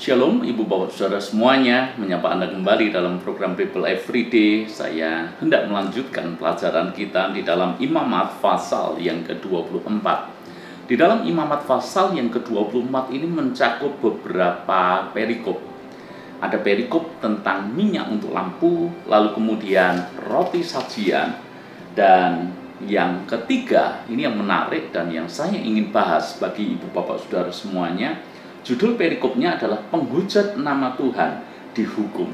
Shalom Ibu Bapak Saudara semuanya, menyapa Anda kembali dalam program Bible Everyday. Saya hendak melanjutkan pelajaran kita di dalam Imamat pasal yang ke-24. Di dalam Imamat pasal yang ke-24 ini mencakup beberapa perikop. Ada perikop tentang minyak untuk lampu, lalu kemudian roti sajian, dan yang ketiga, ini yang menarik dan yang saya ingin bahas bagi Ibu Bapak Saudara semuanya. Judul perikopnya adalah penghujat nama Tuhan dihukum.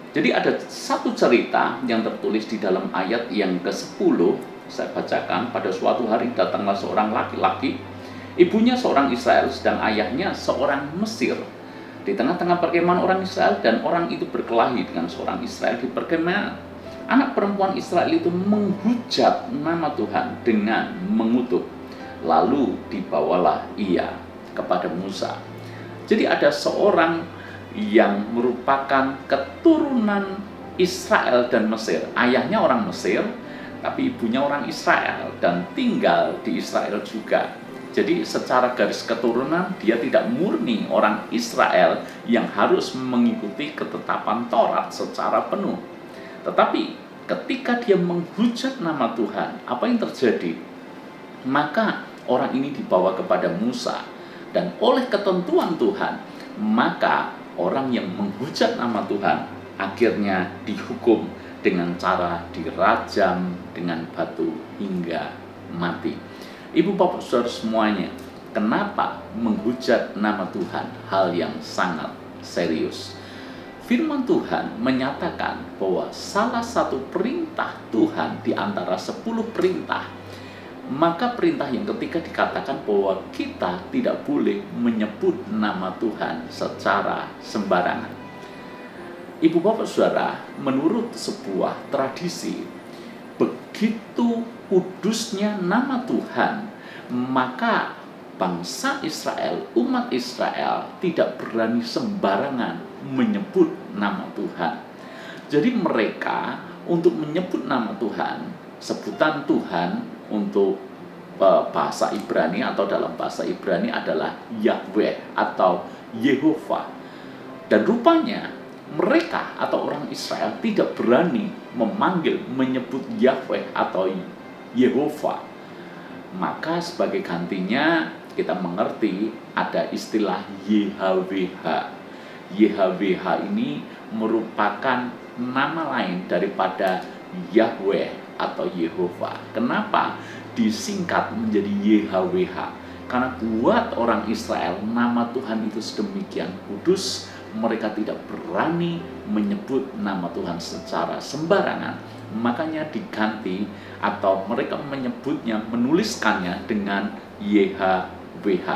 Jadi ada satu cerita yang tertulis di dalam ayat yang ke-10. Saya bacakan, pada suatu hari datanglah seorang laki-laki, ibunya seorang Israel, sedang ayahnya seorang Mesir. Di tengah-tengah perkemahan orang Israel, dan orang itu berkelahi dengan seorang Israel di perkemahan. Anak perempuan Israel itu menghujat nama Tuhan dengan mengutuk. Lalu dibawalah ia kepada Musa. Jadi ada seorang yang merupakan keturunan Israel dan Mesir. Ayahnya orang Mesir, tapi ibunya orang Israel dan tinggal di Israel juga. Jadi secara garis keturunan dia tidak murni orang Israel yang harus mengikuti ketetapan Taurat secara penuh. Tetapi ketika dia menghujat nama Tuhan, apa yang terjadi? Maka orang ini dibawa kepada Musa. Dan oleh ketentuan Tuhan, maka orang yang menghujat nama Tuhan akhirnya dihukum dengan cara dirajam dengan batu hingga mati. Ibu Bapak Saudara semuanya, kenapa menghujat nama Tuhan hal yang sangat serius? Firman Tuhan menyatakan bahwa salah satu perintah Tuhan di antara 10 perintah, maka perintah yang ketiga dikatakan bahwa kita tidak boleh menyebut nama Tuhan secara sembarangan. Ibu Bapak Saudara, menurut sebuah tradisi, begitu kudusnya nama Tuhan, maka bangsa Israel, umat Israel tidak berani sembarangan menyebut nama Tuhan. Jadi mereka untuk menyebut nama Tuhan, sebutan Tuhan untuk bahasa Ibrani atau dalam bahasa Ibrani adalah Yahweh atau Yehova. Dan rupanya mereka atau orang Israel tidak berani menyebut Yahweh atau Yehova. Maka sebagai gantinya kita mengerti ada istilah YHWH. YHWH ini merupakan nama lain daripada Yahweh atau Yehova. Kenapa disingkat menjadi YHWH? Karena buat orang Israel nama Tuhan itu sedemikian kudus, mereka tidak berani menyebut nama Tuhan secara sembarangan. Makanya diganti atau mereka menyebutnya, menuliskannya dengan YHWH.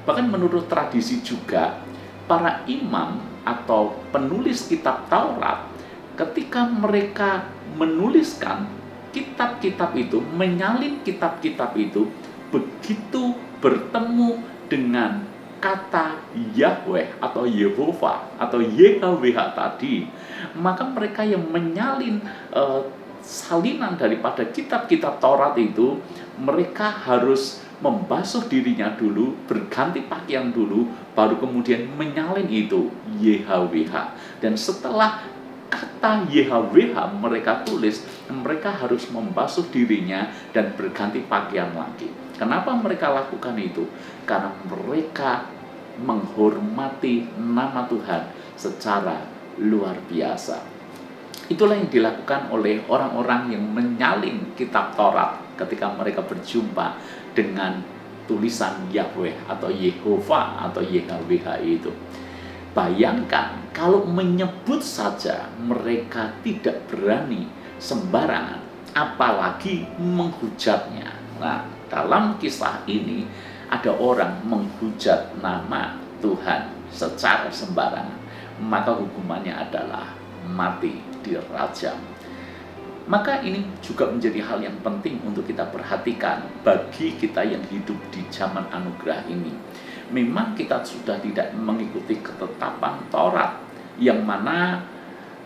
Bahkan menurut tradisi juga, para imam atau penulis kitab Taurat ketika mereka menuliskan kitab-kitab itu, menyalin kitab-kitab itu, begitu bertemu dengan kata Yahweh atau Yehova atau YHWH tadi, maka mereka yang menyalin salinan daripada kitab-kitab Taurat itu, mereka harus membasuh dirinya dulu, berganti pakaian dulu, baru kemudian menyalin itu YHWH. Dan setelah kata YHWH mereka tulis, mereka harus membasuh dirinya dan berganti pakaian lagi. Kenapa mereka lakukan itu? Karena mereka menghormati nama Tuhan secara luar biasa. Itulah yang dilakukan oleh orang-orang yang menyalin kitab Taurat ketika mereka berjumpa dengan tulisan Yahweh atau Yehova atau YHWH itu. Bayangkan kalau menyebut saja mereka tidak berani sembarangan, apalagi menghujatnya. Nah, dalam kisah ini ada orang menghujat nama Tuhan secara sembarangan, maka hukumannya adalah mati, dirajam. Maka ini juga menjadi hal yang penting untuk kita perhatikan bagi kita yang hidup di zaman anugerah ini. Memang kita sudah tidak mengikuti ketetapan Taurat, yang mana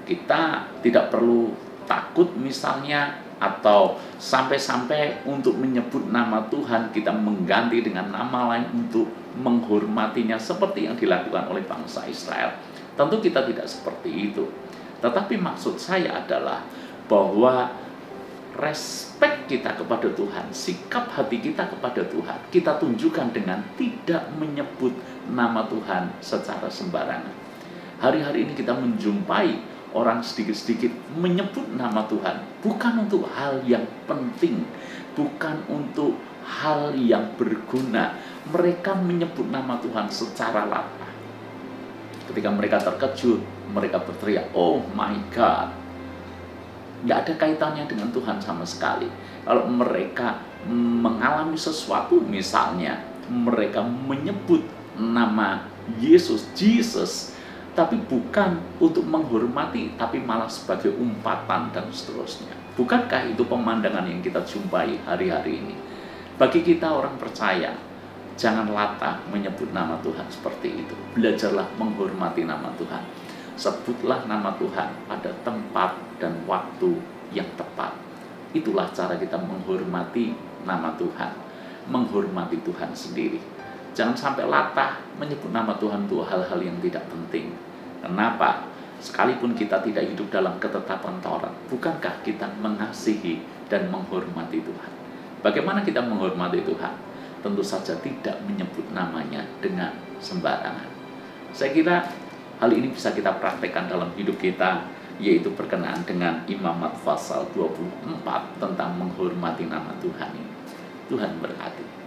kita tidak perlu takut misalnya, atau sampai-sampai untuk menyebut nama Tuhan kita mengganti dengan nama lain untuk menghormatinya seperti yang dilakukan oleh bangsa Israel. Tentu kita tidak seperti itu. Tetapi maksud saya adalah bahwa respek kita kepada Tuhan, sikap hati kita kepada Tuhan, kita tunjukkan dengan tidak menyebut nama Tuhan secara sembarangan. Hari-hari ini kita menjumpai orang sedikit-sedikit menyebut nama Tuhan, bukan untuk hal yang penting, bukan untuk hal yang berguna. Mereka menyebut nama Tuhan secara latah. Ketika mereka terkejut, mereka berteriak, "Oh my God." Nggak ada kaitannya dengan Tuhan sama sekali. Kalau mereka mengalami sesuatu, misalnya mereka menyebut nama Yesus, Jesus, tapi bukan untuk menghormati, tapi malah sebagai umpatan dan seterusnya. Bukankah itu pemandangan yang kita jumpai hari-hari ini? Bagi kita orang percaya, jangan latah menyebut nama Tuhan seperti itu. Belajarlah menghormati nama Tuhan. Sebutlah nama Tuhan pada tempat dan waktu yang tepat. Itulah cara kita menghormati nama Tuhan, menghormati Tuhan sendiri. Jangan sampai latah menyebut nama Tuhan untuk hal-hal yang tidak penting. Kenapa? Sekalipun kita tidak hidup dalam ketetapan Taurat, bukankah kita mengasihi dan menghormati Tuhan? Bagaimana kita menghormati Tuhan? Tentu saja tidak menyebut namanya dengan sembarangan. Saya kira hal ini bisa kita praktekkan dalam hidup kita, yaitu berkenaan dengan Imamat pasal 24 tentang menghormati nama Tuhan ini. Tuhan berkati.